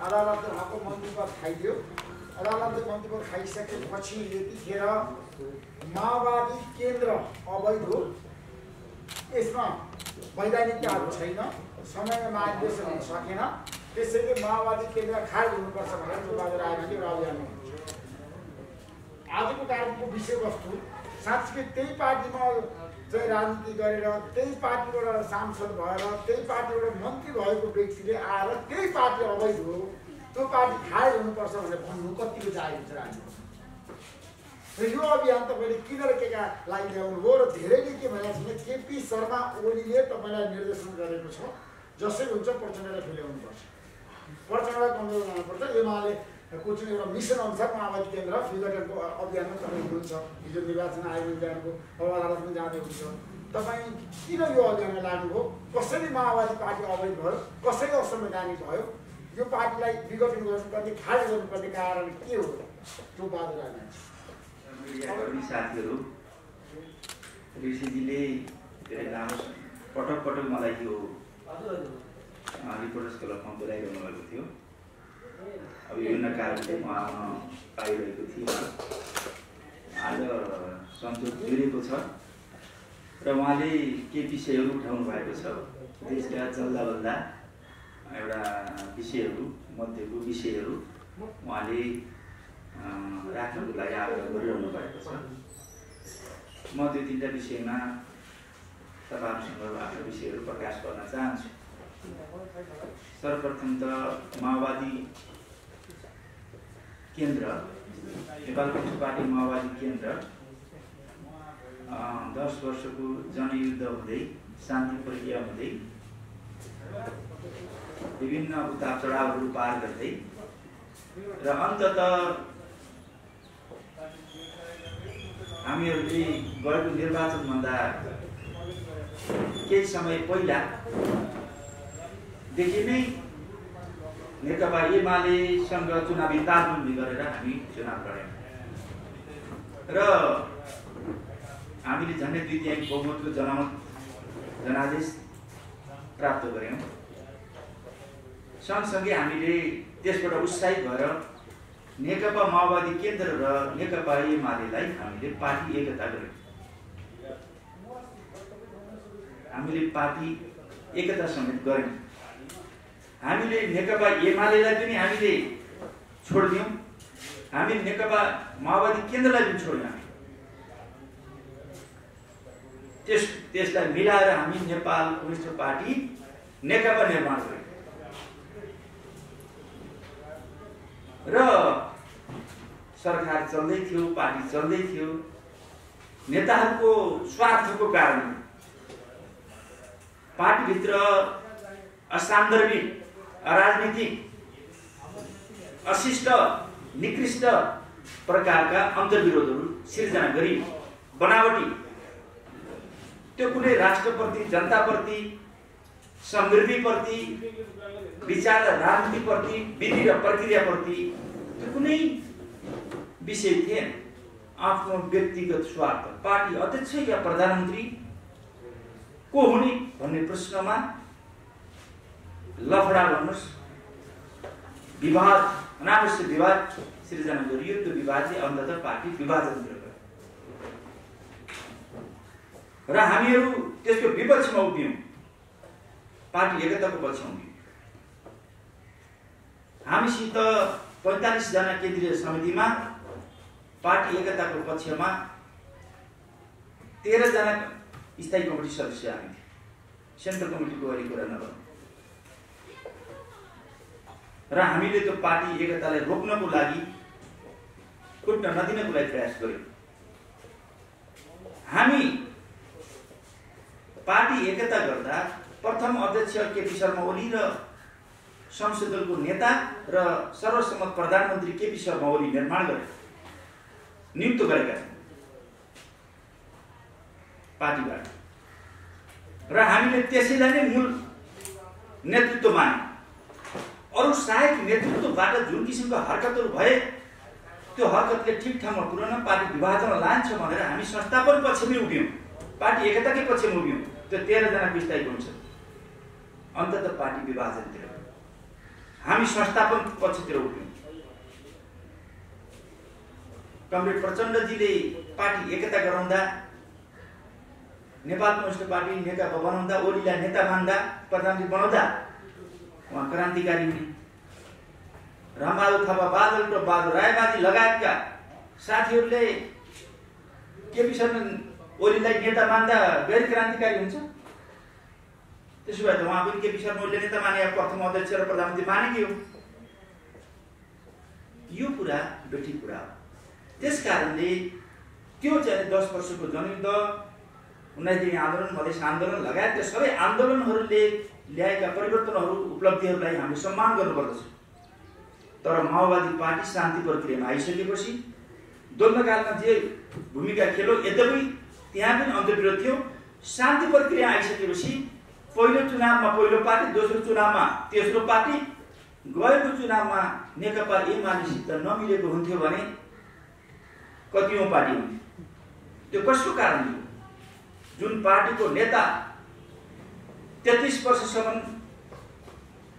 अदालतले उहाँको मन्त्रीपद खाइदियो। अदालतले मन्त्रीपद खाइसकेपछि यतिखेर माओवादी केन्द्र अवैध हो, यसमा वैधानिकताहरू छैन, समयमा महाधिवेशन हुन सकेन, त्यसैले माओवादी केन्द्र खारेज हुनुपर्छ भनेर जोबहादुर राईले एउटा अभियान गर्नुहुन्छ। आजको कार्यक्रमको विषयवस्तु साँच्चै त्यही पार्टीमा चाहिँ राजनीति गरेर, त्यही पार्टीबाट सांसद भएर, त्यही पार्टीबाट मन्त्री भएको व्यक्तिले आएर त्यही पार्टी अवैध हो, त्यो पार्टी खारेज हुनुपर्छ भनेर भन्नु कतिको जायज हुन्छ राजनीति। र यो अभियान तपाईँले किन र केका लागि ल्याउनु हो र धेरैले के भनेको छ भने केपी शर्मा ओलीले तपाईँलाई निर्देशन गरेको छ, जसरी हुन्छ प्रचण्डलाई फिल्याउनुपर्छ, प्रचण्डलाई कमजोर गर्नुपर्छ। एमाले कुनै एउटा मिसन अनुसार माओवादी केन्द्र विघटनको अभियानमा तपाईँ हुनुहुन्छ। हिजो निर्वाचन आयोगमा जानुभयो, अब अदालतमा जाँदै हुन्छ। तपाईँ किन यो अभियानमा लाग्नुभयो? कसरी माओवादी पार्टी अवैध भयो? कसरी असंवैधानिक भयो? यो पार्टीलाई विघटन गर्नुपर्ने, खारेज गर्नुपर्ने कारण के हो? जोबहादुर राई मिडियाकर्मी साथीहरू, ऋषिजीले धेरै लामो पटक पटक मलाई यो रिपोर्टर्स क्लबमा बोलाइरहनु भएको थियो। अब विभिन्न कारणले म आउन पाइरहेको थिइनँ। आज संसद जोडिएको छ र उहाँले के विषयहरू उठाउनु भएको छ, देशका चल्दाबल्दा एउटा विषयहरू मध्येको विषयहरू उहाँले राख्नको लागि आग्रह गरिरहनु भएको छ। म दुई तीनवटा विषयमा तपाईँहरूसँग आफ्नो विषयहरू प्रकाश गर्न चाहन्छु। सर्वप्रथम त माओवादी केन्द्र, नेपाल कम्युनिस्ट पार्टी माओवादी केन्द्र 10 वर्षको जनयुद्ध हुँदै, शान्ति प्रक्रिया हुँदै, विभिन्न उतार चढावहरू पार गर्दै र अन्ततः हामीहरूले गएको निर्वाचनभन्दा केही समय पहिलादेखि नै नेकपा एमालेसँग चुनावी तालमेल गरेर हामी चुनाव लड्यौँ र हामीले झन्डै 2/3 बहुमतको जनादेश प्राप्त गऱ्यौँ। सँगसँगै हामीले त्यसबाट उत्साहित भएर नेकपा माओवादी केन्द्र र नेकपा एमालेलाई हामीले पार्टी एकता गऱ्यौँ। हामीले पार्टी एकता समेत गऱ्यौँ। हामीले नेकपा एमालेलाई पनि हामीले छोडिदियौँ, हामी नेकपा माओवादी केन्द्रलाई पनि छोड्यौँ। त्यसलाई मिलाएर हामी नेपाल कम्युनिस्ट पार्टी नेकपा निर्माण गऱ्यौँ र सरकार चल्दै थियो, पार्टी चल्दै थियो। नेताहरूको स्वार्थको कारण पार्टीभित्र असान्दर्भिक, अराजनीतिक, अशिष्ट, निकृष्ट प्रकारका अन्तर्विरोधहरू सिर्जना गरी बनावटी त्यो कुनै राष्ट्रप्रति, जनताप्रति, समृद्धिप्रति, विचार र राजनीतिप्रति, विधि र प्रक्रियाप्रति त्यो कुनै विषय थिएन। आफ्नो व्यक्तिगत स्वार्थ, पार्टी अध्यक्ष या प्रधानमन्त्री को हुने भन्ने प्रश्नमा लफडा भन्नुहोस्, विवाद, अनावश्यक विवाद सिर्जना गरियो। त्यो विवादले अन्ततः पार्टी विभाजनतिर गयो र हामीहरू त्यसको विपक्षमा उभियौँ, पार्टी एकताको पक्षमा उभियौँ। हामीसित 45 जना केन्द्रीय समितिमा पार्टी एकताको पक्षमा 13 जना स्थायी कमिटी सदस्य हामी थियौँ। सेन्ट्रल कमिटीको अहिले कुरा नगरौँ। र हामीले त्यो पार्टी एकतालाई रोक्नको लागि, फुट्न नदिनको लागि प्रयास गर्यौँ। हामी पार्टी एकता गर्दा प्रथम अध्यक्ष केपी शर्मा ओली र संसद दलको नेता र सर्वसम्मत प्रधानमन्त्री केपी शर्मा ओली निर्माण गरे, नियुक्त गरेका छन् पार्टीबाट र हामीले त्यसैलाई नै मूल नेतृत्व मान्यौँ। अरू सहायक नेतृत्वबाट जुन किसिमको हरकतहरू भए त्यो हरकतले ठिक ठाउँमा पुर्याउन, पार्टी विभाजन लान्छ भनेर हामी संस्थापन पक्षमै उभियौँ, पार्टी एकताकै पक्षमा उभियौँ। त्यो 13 जना स्थायी कमिटी अन्ततः पार्टी विभाजनतिर हामी संस्थापन पक्षतिर उठ्यौँ। कमरेड प्रचण्डजीले पार्टी एकता गराउँदा, नेपाल कम्युनिस्ट पार्टी नेकपा बनाउँदा, ओलीलाई नेता मान्दा, प्रधानमन्त्री बनाउँदा उहाँ क्रान्तिकारी हुने। रामबहादुर थापा, बहादुर रायमाझी लगायतका साथीहरूले केपी शर्मा ओलीलाई नेता मान्दा गैर क्रान्तिकारी हुन्छ? त्यसो भए त उहाँ पनि केपी शर्मा ओलीले नेता माने, प्रथम अध्यक्ष र प्रधानमन्त्री मानेकै हो। यो कुरा बेठी कुरा हो। त्यस कारणले त्यो चाहिँ 10 वर्षको जनयुद्ध, 19 दिने आन्दोलन, मधेस आन्दोलन लगायतका सबै आन्दोलनहरूले ल्याएका परिवर्तनहरू, उपलब्धिहरूलाई हामीले सम्मान गर्नुपर्दछ। तर माओवादी पार्टी शान्ति प्रक्रियामा आइसकेपछि द्वन्द्वकालमा जे भूमिका खेल्यो, यद्यपि त्यहाँ पनि अन्तर्विरोध थियो। शान्ति प्रक्रिया आइसकेपछि पहिलो चुनावमा पहिलो पार्टी, दोस्रो चुनावमा तेस्रो पार्टी, गएको चुनावमा नेकपा एमालेसित नमिलेको हुन्थ्यो भने कतिौं पार्टी हुन्थ्यो? त्यो कसको कारणले हो? जुन पार्टीको नेता 33 वर्षसम्म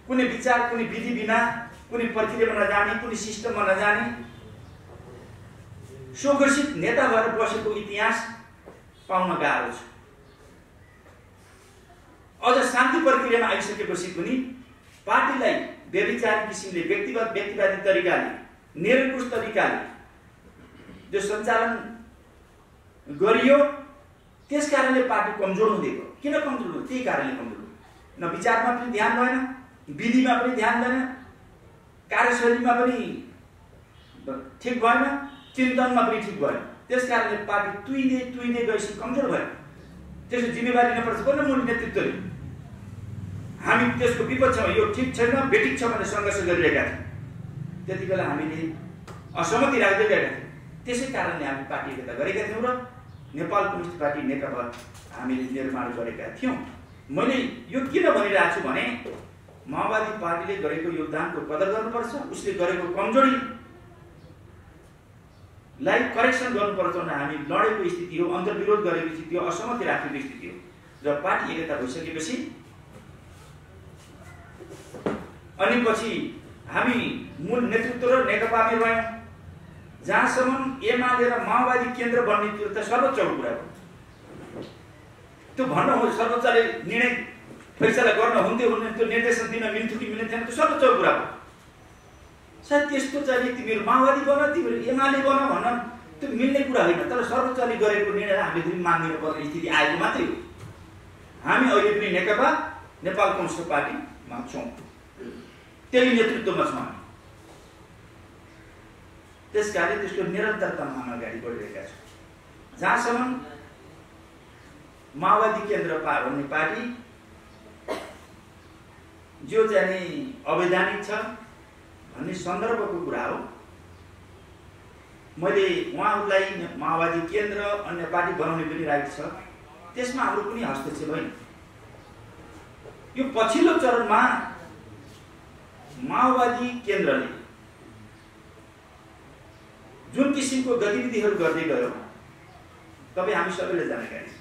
कुनै विचार, कुनै विधि बिना, कुनै प्रक्रियामा नजाने, कुनै सिस्टममा नजाने स्वघोषित नेता भएर बसेको इतिहास पाउन गाह्रो छ। अझ शान्ति प्रक्रियामा आइसकेपछि पनि पार्टीलाई व्यभिचारी किसिमले, व्यक्तिवादी तरिकाले, निरङ्कुश तरिकाले जो सञ्चालन गरियो, त्यस कारणले पार्टी कमजोर हुँदै गयो। किन कमजोर हो? त्यही कारणले कमजोर हो। न विचारमा पनि ध्यान भएन, विधिमा पनि ध्यान भएन, कार्यशैलीमा पनि ठिक भएन, चिन्तनमा पनि ठिक भएन। त्यस कारणले पार्टी तुइँदै गएपछि कमजोर भयो। त्यसको जिम्मेवारी लिनुपर्छ मूल नेतृत्वले। हामी त्यसको विपक्षमा यो ठिक छैन, बेठिक छ भनेर सङ्घर्ष गरिरहेका थियौँ। त्यति बेला हामीले असहमति राख्दै गएका थियौँ। त्यसै कारणले हामी पार्टी एकता गरेका थियौँ र नेपाल कम्युनिस्ट पार्टी नेकपा हामीले निर्माण गरेका थियौँ। मैले यो किन भनिरहेको छु भने माओवादी पार्टीले गरेको योगदानको कदर गर्नुपर्छ, उसले गरेको कमजोरीलाई करेक्सन गर्नुपर्छ भनेर हामी लडेको स्थिति हो, अन्तर्विरोध गरेको स्थिति हो, असहमति राखेको स्थिति हो। जब पार्टी एकता भइसकेपछि अनि पछि हामी मूल नेतृत्व र नेकपामै रह्यौँ। जहाँसम्म एमाले र माओवादी केन्द्र बन्ने त्यो त सर्वोच्च कुरा हो। त्यो भन्न हो सर्वोच्चले निर्णय फैसला गर्न हुन्थ्यो भने त्यो निर्देशन दिन मिल्थ्यो कि मिल्दैन त्यो सर्वोच्च कुरा हो। सायद त्यस्तो चाहिँ तिमीहरू माओवादी बन, तिमीहरू एमाले बन भन्न त्यो मिल्ने कुरा होइन। तर सर्वोच्चले गरेको निर्णय हामीले पनि मानिदिनु पर्ने स्थिति आएको मात्रै हो। हामी अहिले पनि नेकपा, नेपाल कम्युनिस्ट पार्टीमा छौँ, त्यही नेतृत्वमा छौँ हामी। त्यस कारणले त्यसको निरन्तरतामा हामी अगाडि बढिरहेका छौँ। जहाँसम्म माओवादी केन्द्र भन्ने पार्टी जो चाहिँ अवैधानिक छ भन्ने सन्दर्भको कुरा हो। मैले उहाँहरूलाई माओवादी केन्द्र अन्य पार्टी बनाउने पनि राइट छ, त्यसमा हाम्रो कुनै हस्तक्षेप होइन। यो पछिल्लो चरणमा माओवादी केन्द्रले जुन किसिमको गतिविधिहरू गर्दै गयो तपाईँ हामी सबैले जानकारी छ।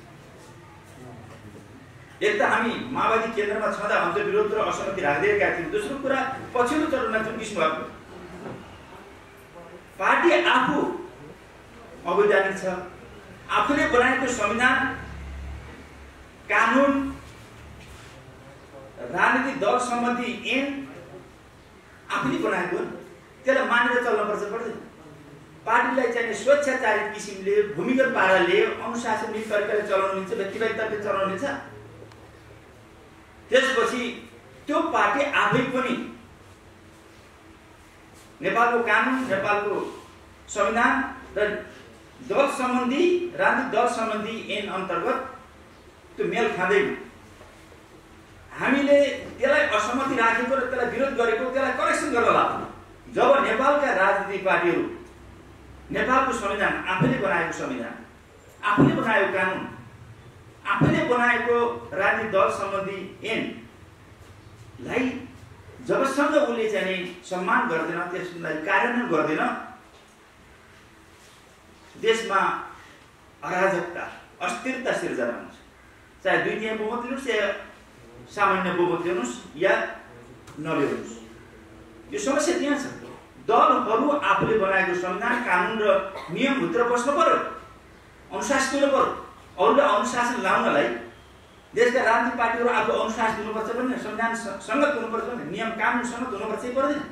एक त हामी माओवादी केन्द्रमा छँदा अन्तर्विरोध र असहमति राख्दै गएका थियौँ। दोस्रो कुरा पछिल्लो चरणमा जुन किसिम भएको पार्टी आफू अवैधानिक छ, आफूले बनाएको संविधान, कानुन, राजनीतिक दल सम्बन्धी ऐन आफूले बनाएको त्यसलाई मानेर चल्नुपर्छ पर्दैन। पार्टीलाई चाहिँ स्वेच्छाचारित किसिमले, भूमिगत पाराले, अनुशासनिक तरिकाले चलाउनु मिल्छ, व्यक्तिगत तरिकाले चलाउनु मिल्छ। त्यसपछि त्यो पार्टी आफै पनि नेपालको कानुन, नेपालको संविधान र दल सम्बन्धी, राजनीतिक दल सम्बन्धी ऐन अन्तर्गत त्यो मेल खाँदैन। हामीले त्यसलाई असहमति राखेको र त्यसलाई विरोध गरेको, त्यसलाई करेक्सन गर्न लाग्यो। जब नेपालका राजनीतिक पार्टीहरू नेपालको संविधान, आफैले बनाएको संविधान, आफैले बनाएको कानुन, आफैले बनाएको राजनीतिक दल सम्बन्धी ऐनलाई जबसम्म उसले चाहिँ सम्मान गर्दैन, त्यसलाई कार्यान्वयन गर्दैन, देशमा अराजकता, अस्थिरता सिर्जना हुन्छ। चाहे 2/3 बहुमत लिनुहोस् या सामान्य बहुमत लिनुहोस् या नलिनुहोस्, यो समस्या त्यहाँ छ। दलहरू आफूले बनाएको संविधान कानुन र नियमभित्र बस्नु पर्यो, अनुशासन दिनु पर्यो। अरूले अनुशासन लाउनलाई देशका राजनीतिक पार्टीहरू आफू अनुशासन दिनुपर्छ भने, संविधान सङ्गत हुनुपर्छ भने, नियम कानुन सङ्गत हुनुपर्छ पर्दैन।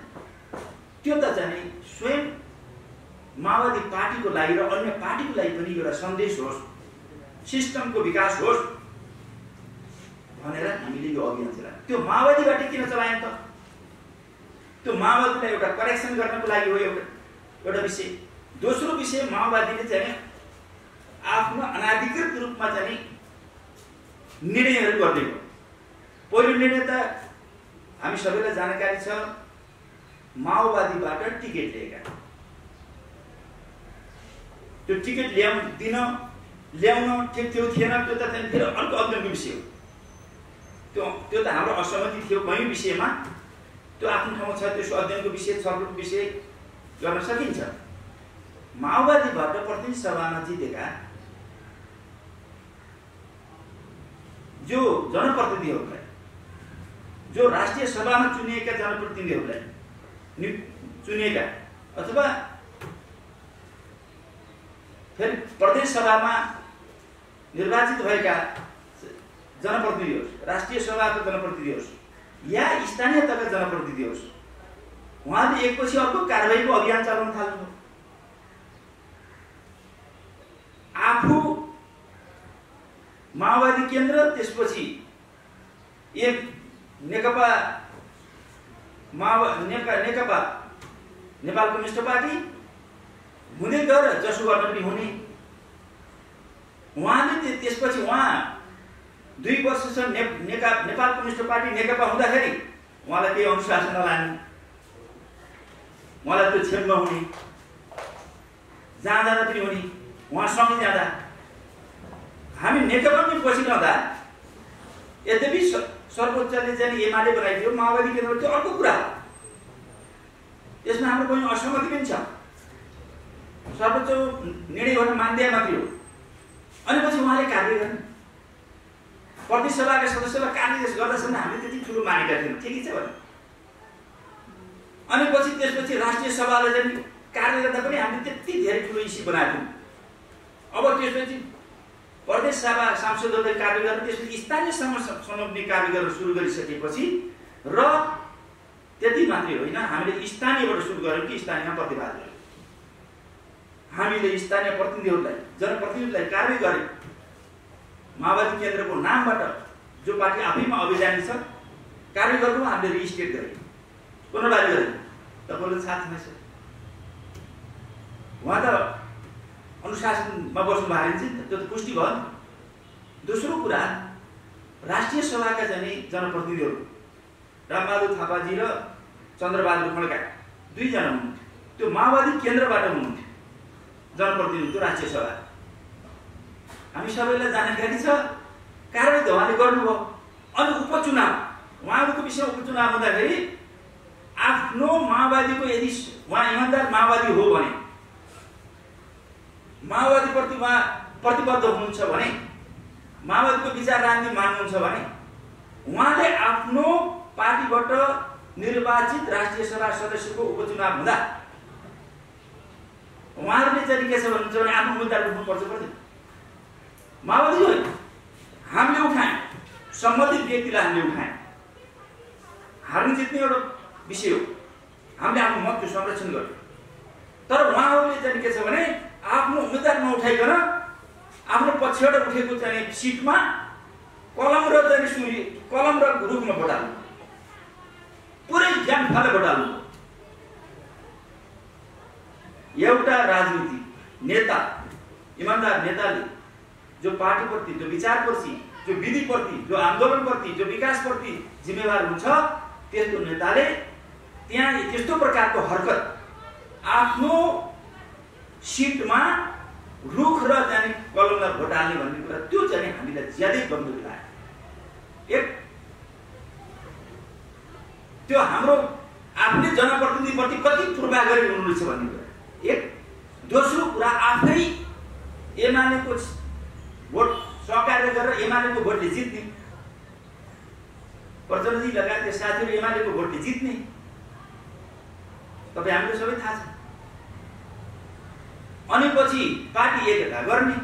त्यो त चाहिँ स्वयं माओवादी पार्टीको लागि र अन्य पार्टीको लागि पनि एउटा सन्देश होस्, सिस्टमको विकास होस् भनेर हामीले यो अभियान चलायौँ। त्यो माओवादीबाट किन चलायौँ त? त्यो माओवादीलाई एउटा करेक्सन गर्नको लागि हो एउटा विषय। दोस्रो विषय, माओवादीले चाहिँ आफ्नो अनाधिकृत रूपमा चाहिँ निर्णयहरू गर्दै हो। पहिलो निर्णय त हामी सबैलाई जानकारी छ, माओवादीबाट टिकट लिएका। त्यो टिकट ल्याउन ठिक थियो थिएन त्यो त चाहिँ फेरि अर्को अध्ययनको विषय हो। त्यो त हाम्रो असहमति थियो कहीँ विषयमा, त्यो आफ्नो ठाउँमा छ, त्यसको अध्ययनको विषय, छलफलको विषय गर्न सकिन्छ। माओवादीबाट प्रतिनिधि सभामा जितेका जो जनप्रतिनिधिहरूलाई, जो राष्ट्रिय सभामा चुनिएका जनप्रतिनिधिहरूलाई चुनिएका अथवा फेरि प्रदेश सभामा निर्वाचित भएका जनप्रतिनिधि होस्, राष्ट्रिय सभाका जनप्रतिनिधि होस् या स्थानीय तहका जनप्रतिनिधि होस्, उहाँले एकपछि अर्को कारबाहीको अभियान चलाउन थाल्नु। आफू माओवादी केन्द्र, त्यसपछि एक नेकपा नेपाल कम्युनिस्ट पार्टी हुँदै गएर जसो गर्न पनि हुने। उहाँले त्यसपछि उहाँ 2 वर्षसम्म नेपाल कम्युनिस्ट पार्टी नेकपा हुँदाखेरि उहाँलाई केही अनुशासन नलाने, उहाँलाई त्यो क्षममा हुने, जाँदा पनि हुने, उहाँसँगै जाँदा हामी नेकपा पनि बसिरहँदा यद्यपि सर्वोच्चले चाहिँ एमाले बनाइदियो, माओवादी केन्द्र त्यो अर्को कुरा हो। यसमा हाम्रो कुनै असहमति पनि छ, सर्वोच्च निर्णय गर्न मान्दै मात्रै हो। अनि पछि उहाँले कार्य गर्ने, प्रदेश सभाका सदस्यलाई कार्य गर्दासम्म हामीले त्यति ठुलो मानेका थियौँ, ठिकै छ भने। अनि पछि त्यसपछि राष्ट्रिय सभालाई चाहिँ कार्य गर्दा पनि हामीले त्यति धेरै ठुलो इस्यु बनाएको थियौँ। अब त्यसपछि प्रदेश सभा सांसदहरूले कार्य गरेर त्यसपछि स्थानीय सम्बन्धी कार्य गर्न सुरु गरिसकेपछि र त्यति मात्रै होइन, हामीले स्थानीयबाट सुरु गऱ्यौँ कि स्थानीयमा प्रतिवाद गऱ्यौँ। हामीले स्थानीय प्रतिनिधिहरूलाई, जनप्रतिनिधिहरूलाई कार्य गऱ्यौँ। माओवादी केन्द्रको नामबाट जो पार्टी आफैमा अभिजानी छ कार्य गर्नु हामीले रिस्टेट गऱ्यौँ, पुनर्वादी गऱ्यौँ। तपाईँले थाहा छैन, उहाँ त अनुशासनमा बस्नु भएको छ, त्यो त पुष्टि भयो। दोस्रो कुरा, राष्ट्रिय सभाका चाहिँ जनप्रतिनिधिहरू रामबहादुर थापाजी र चन्द्रबहादुर खड्का 2 जना हुनुहुन्थ्यो। त्यो माओवादी केन्द्रबाट हुनुहुन्थ्यो जनप्रतिनिधि राष्ट्रिय सभा। हामी सबैलाई जानकारी छ, कारबाही त उहाँले गर्नुभयो। अनि उपचुनाव, उहाँहरूको विषयमा उपचुनाव हुँदाखेरि आफ्नो माओवादीको यदि उहाँ इमान्दार माओवादी हो भने, माओवादीप्रति उहाँ प्रतिबद्ध हुनुहुन्छ भने, माओवादीको विचार राजनीति मान्नुहुन्छ भने उहाँले आफ्नो पार्टीबाट निर्वाचित राष्ट्रिय सभा सदस्यको उपचुनाव हुँदा उहाँहरूले चाहिँ के छ भन्नुहुन्छ भने आफ्नो मुद्दा उठाउनुपर्छ पर्दैन। माओवादी होइन, हामीले उठायौँ, सम्बन्धित व्यक्तिलाई हामीले उठायौँ। हार्ने जित्ने एउटा विषय हो, हामीले आफ्नो मतको संरक्षण गर्यौँ। तर उहाँहरूले चाहिँ के छ भने आफ्नो उम्मेदवार नउठाइकन आफ्नो पछिबाट उठेको चाहिँ सिटमा कलम र रुखमा भोट हाल्नु, पुरै ज्ञान फाले भोट हाल्नु। एउटा राजनीति नेता, इमान्दार नेताले जो पार्टीप्रति, जो विचारप्रति, जो विधिप्रति, जो आन्दोलनप्रति, जो विकासप्रति जिम्मेवार हुन्छ, त्यस्तो नेताले त्यहाँ त्यस्तो प्रकारको हरकत आफ्नो सिटमा रुख र चाहिँ कलमलाई भोट हाल्ने भन्ने कुरा, त्यो चाहिँ हामीलाई ज्यादै गम्भीर लाग्यो। एक त्यो हाम्रो आफ्नै जनप्रतिनिधिप्रति कति पूर्वाग्रही हुनुहुन्छ भन्ने कुरा एक। दोस्रो कुरा, आफै एमालेको भोट सहकार्य गरेर एमालेको भोटले जित्ने, प्रचण्डजी लगायतका साथीहरू एमालेको भोटले जित्ने, तपाईँ हामीलाई सबै थाहा छ। अनि पछि पार्टी एकता गर्ने,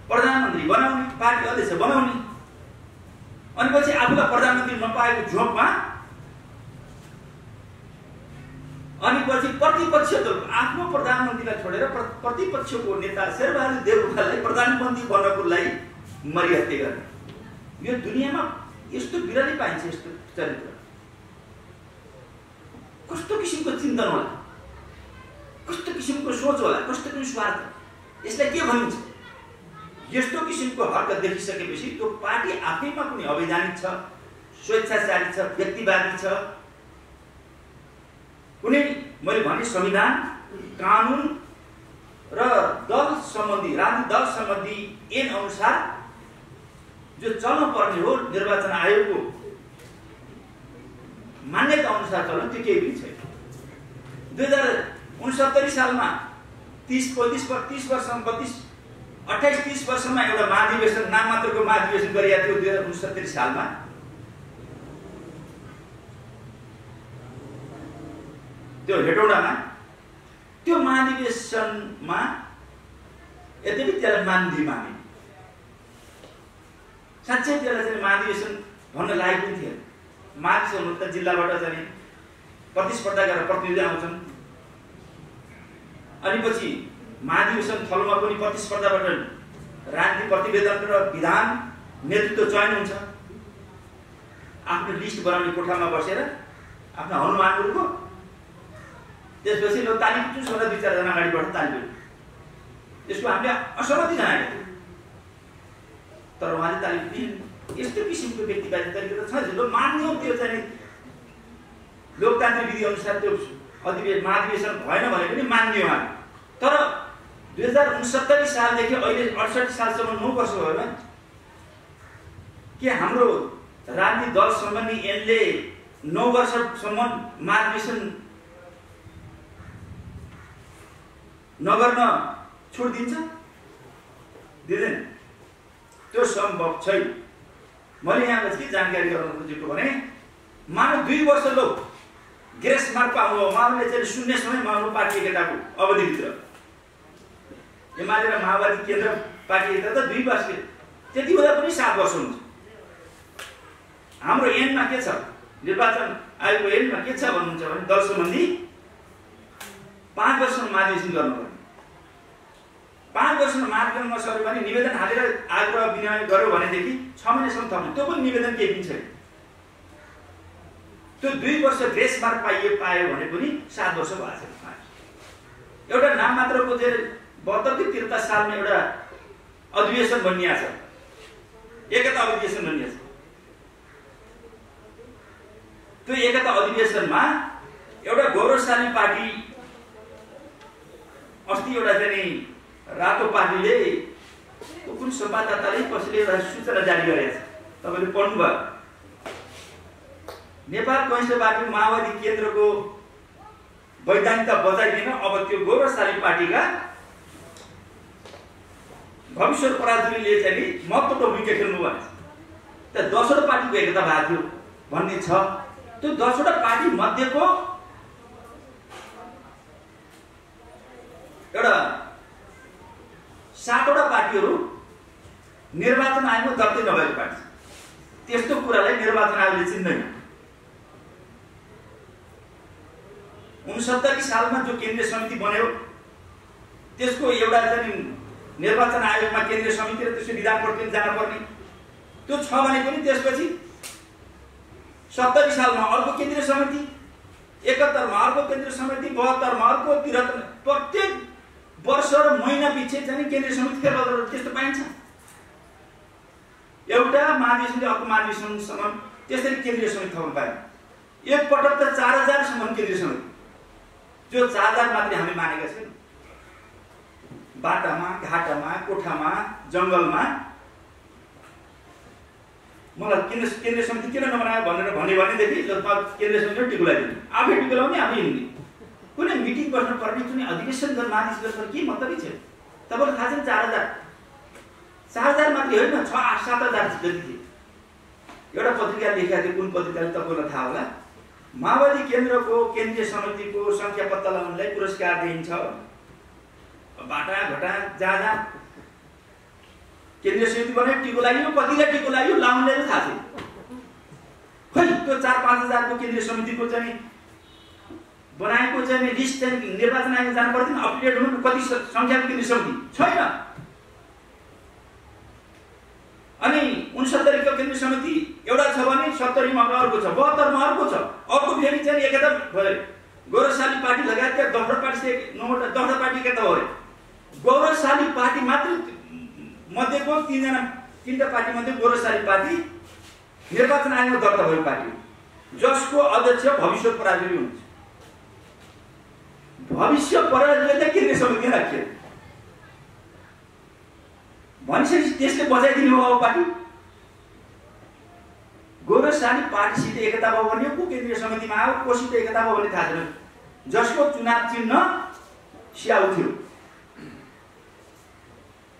प्रधानमन्त्री बनाउने, पार्टी अध्यक्ष बनाउने, अनि पछि आफूलाई प्रधानमन्त्री नपाएको झोकमा अनि पछि प्रतिपक्ष दल आफ्नो प्रधानमन्त्रीलाई छोडेर प्रतिपक्षको नेता शेरबहादुर देउवालाई प्रधानमन्त्री बन्नको लागि मरिहत्ते गर्ने। यो दुनियाँमा यस्तो बिरलै पाइन्छ यस्तो चरित्र। कस्तो किसिमको चिन्तन होला, कस्तो किसिमको सोच होला, कस्तो किसिमको स्वार्थ, यसलाई के भनिन्छ? यस्तो किसिमको हरकत देखिसकेपछि त्यो पार्टी आफैमा कुनै अवैधानिक छ, स्वेच्छाचारी छ, व्यक्तिवादी छ, कुनै मैले भने संविधान, कानुन र दल सम्बन्धी, राजनीतिक दल सम्बन्धी ऐन अनुसार जो चल्न पर्ने हो निर्वाचन आयोगको मान्यता अनुसार चल्न, त्यो केही पनि छैन। 2069 सालमा 30 वर्षमा 28-30 वर्षमा एउटा महाधिवेशन, नाम मात्रको महाधिवेशन गरिएको थियो 2069 सालमा। त्यो हेटौडामा त्यो महाधिवेशनमा यद्यपि त्यसलाई मान्दी माने, साँच्चै त्यसलाई चाहिँ महाधिवेशन भन्न लागेको पनि थिएन। महाधिवेशन त जिल्लाबाट चाहिँ प्रतिस्पर्धा गरेर प्रतिनिधि आउँछन्, अनि पछि महाधिवेशन थलोमा पनि प्रतिस्पर्धाबाट राजनीतिक प्रतिवेदन र विधान नेतृत्व चयन हुन्छ। आफ्नो लिस्ट बनाउने कोठामा बसेर आफ्ना हनुमानहरूको, त्यसपछि लो तालिम चुस भनेर 2-4 जना अगाडिबाट तालिम, त्यसको हामीले असहमति जनाएको थियो, तर उहाँले तालिम दिए। यस्तो किसिमको व्यक्तिवादी तरिका त छ जो मान्ने हो। त्यो चाहिँ लोकतान्त्रिक विधि अनुसार त्यो महाधिवेशन भएन भने पनि मान्ने उहाँ। तर 2069 सालदेखि अहिले 68 सालसम्म 9 वर्ष भयो के हाम्रो राजनीतिक दल सम्बन्धी ऐनले 9 वर्षसम्म महाधिवेशन नगर्न छुट दिन्छ? दिँदैन। त्यो सम्भव छैन। मैले यहाँलाई के जानकारी गराउन खोजेको भने, मानव 2 वर्ष लोक ग्रेस मार्क पाउनु, उहाँले चाहिँ शून्य समयमा आउनु पार्टी एकताको अवधिभित्र। एमाले र माओवादी केन्द्र पार्टी एकता त 2 वर्ष, त्यति हुँदा पनि 7 वर्ष हुन्छ। हाम्रो ऐनमा के छ, निर्वाचन आयोगको ऐनमा के छ भन्नुहुन्छ भने दल सम्बन्धी 5 वर्षमा महाधिवेशन गर्नुपर्ने। 5 वर्षमा महाधिवेशनमा सर्यो भने निवेदन हालेर आग्रह विनिमय गर्यो भनेदेखि 6 महिनासम्म थप्नु, त्यो पनि निवेदन केही पनि छैन। त्यो 2 वर्ष ग्रेस मार्क पायो भने पनि 7 वर्ष भएको छ। एउटा नाम मात्रको चाहिँ 72-73 सालमा एउटा अधिवेशन बनिया छ, एकता अधिवेशन बनिया छ। त्यो एकता अधिवेशनमा एउटा गौरवशाली पार्टी, अस्ति एउटा चाहिँ रातो पार्टीले कुन संवाददाताले कसैले एउटा सूचना जारी गरेको छ, तपाईँले पढ्नुभयो। नेपाल कम्युनिस्ट पार्टी माओवादी केन्द्रको वैधानिकता बचाइदिन अब त्यो गौरवशाली पार्टीका भविष्य पराजुलीले चाहिँ महत्त्वपूर्ण भूमिका खेल्नु भनेछ। त 10वटा पार्टीको एकता भएको थियो भन्ने छ। त्यो 10वटा पार्टी मध्येको एउटा 7वटा पार्टीहरू निर्वाचन आयोगमा दर्तै नभएको पार्टी। त्यस्तो कुरालाई निर्वाचन आयोगले चिन्दैन। 69 सालमा जो केन्द्रीय समिति बन्यो त्यसको एउटा चाहिँ निर्वाचन आयोगमा केन्द्रीय समिति र त्यसको विधान प्रतिनिधि जान पर्ने त्यो छ भने पनि त्यसपछि 70 सालमा अर्को केन्द्रीय समिति, 71 मा अर्को केन्द्रीय समिति, 72 मा अर्को, 73 प्रत्येक वर्ष र महिना पछि चाहिँ केन्द्रीय समिति फेरबदल त्यस्तो पाइन्छ। एउटा महाधिवेशनले अर्को महाधिवेशनसम्म त्यसरी केन्द्रीय समिति थप्नु पाएन। एक पटक त 4000 सम्म केन्द्रीय समिति, जो 4000 मात्रै हामी मानेका छैनौँ। बाटामा, घाटामा, कोठामा, जङ्गलमा मलाई केन्द्रीय समिति किन नबनायो भनेर भनेदेखि केन्द्रीय समिति टिकुलाइदिनु, आफै टिकुलाउने आफै हिँड्ने। कुनै मिटिङ बस्नु पर्ने, कुनै अधिवेशन गर्न महाधिवेशन गर्न के मतलबै छैन। तपाईँलाई थाहा छैन 4000 मात्रै होइन, 6-7 हजार जति थिए। एउटा पत्रिका लेखेको थियो, कुन पत्रिकाले तपाईँलाई थाहा होला, माओवादी केन्द्रको केन्द्रीय समितिको संख्या पत्ता लगाउनलाई पुरस्कार दिइन्छ। बाटा घटा जहाँ केन्द्रीय समिति बनायो, टिको लाग्यो, कतिलाई टिको लाग्यो लाउनलाई थाहा छैन। खै त्यो 4-5 हजारको केन्द्रीय समितिको चाहिँ बनाएको चाहिँ लिस्ट चाहिँ निर्वाचन आयोग जानु पर्दैन, अपडेट हुनु कति संख्याको केन्द्रीय समिति छैन। अनि 69 को केन्द्रीय समिति एउटा छ भने 70 मा अर्को छ, 72 मा अर्को छ, अर्को फेरि चाहिँ एकता भयो। गौरवशाली पार्टी लगायत क्या दोस्रो पार्टी से नौवटा दोस्रो पार्टी एकता हो रे। गौरवशाली पार्टी मात्र मध्येको तीनटा पार्टी मध्ये गौरवशाली पार्टी निर्वाचन आयोगमा दर्ता भएको पार्टी हो, जसको अध्यक्ष भविष्य पराजुली हुनुहुन्छ। भविष्य पराजुलीले केन्द्रीय समिति राखियो भनेपछि त्यसले बचाइदिनु हो पार्टी। गौरवशाली पार्टीसित एकता भयो भने को केन्द्रीय समितिमा आयो, कोसित एकता भयो भने थाहा छैन। जसको चुनाव चिन्ह स्याउ थियो,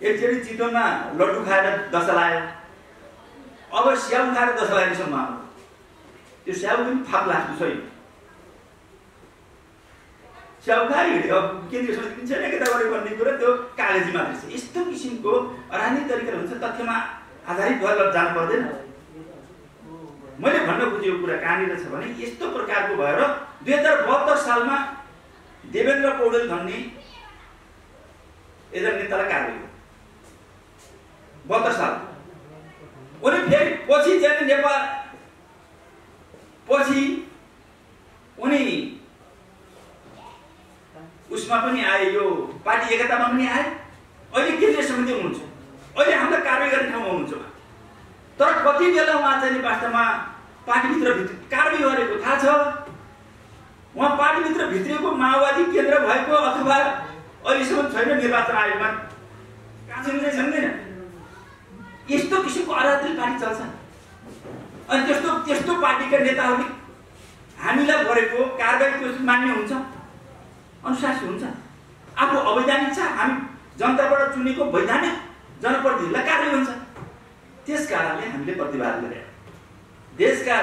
एकचोटि चितवनमा लड्डु खाएर दशा लाग्यो, अब स्याउ खाएर दशा लाग्नेसम्म आयो। त्यो स्याउ पनि फाप लाग्छ छैन, स्याउ खाएर हिँड्यो। अब केन्द्रीय समिति पनि छैन, एकता गरे भन्ने कुरा त्यो कागजी मात्र छ। यस्तो किसिमको राजनीतिक तरिका हुन्छ, तथ्यमा आधारित भएर जानु पर्दैन। मैले भन्न खोजेको कुरा कहाँनिर छ भने यस्तो प्रकारको भएर 2072 सालमा देवेन्द्र पौडेल भन्ने एकजना नेतालाई कारवाही भयो। 72 साल उनी फेरि पछि चाहिँ नेपाल पछि उनी उसमा पनि आए, यो पार्टी एकतामा पनि आए। अहिले केन्द्रीय समिति हुनुहुन्छ, अहिले हामीलाई कारवाही गर्ने ठाउँमा हुनुहुन्छ। तर कति बेला उहाँ चाहिँ वास्तवमा पार्टीभित्र कारवाही गरेको थाहा छ। उहाँ पार्टीभित्र भित्रिएको माओवादी केन्द्र भएको अथवा अहिलेसम्म छैन निर्वाचन आयोगमा कान्छिँदै छैन। यस्तो किसिमको अराजक पार्टी चल्छ। अनि त्यस्तो पार्टीका नेताहरूले हामीलाई गरेको कारबाही त्यो मान्य हुन्छ, अनुशासन हुन्छ। आफू अवैधानिक छ, हामी जनताबाट चुनेको वैधानिक जनप्रतिनिधिलाई कारबाही हुन्छ। त्यस कारणले हामीले प्रतिवाद गरे। देशका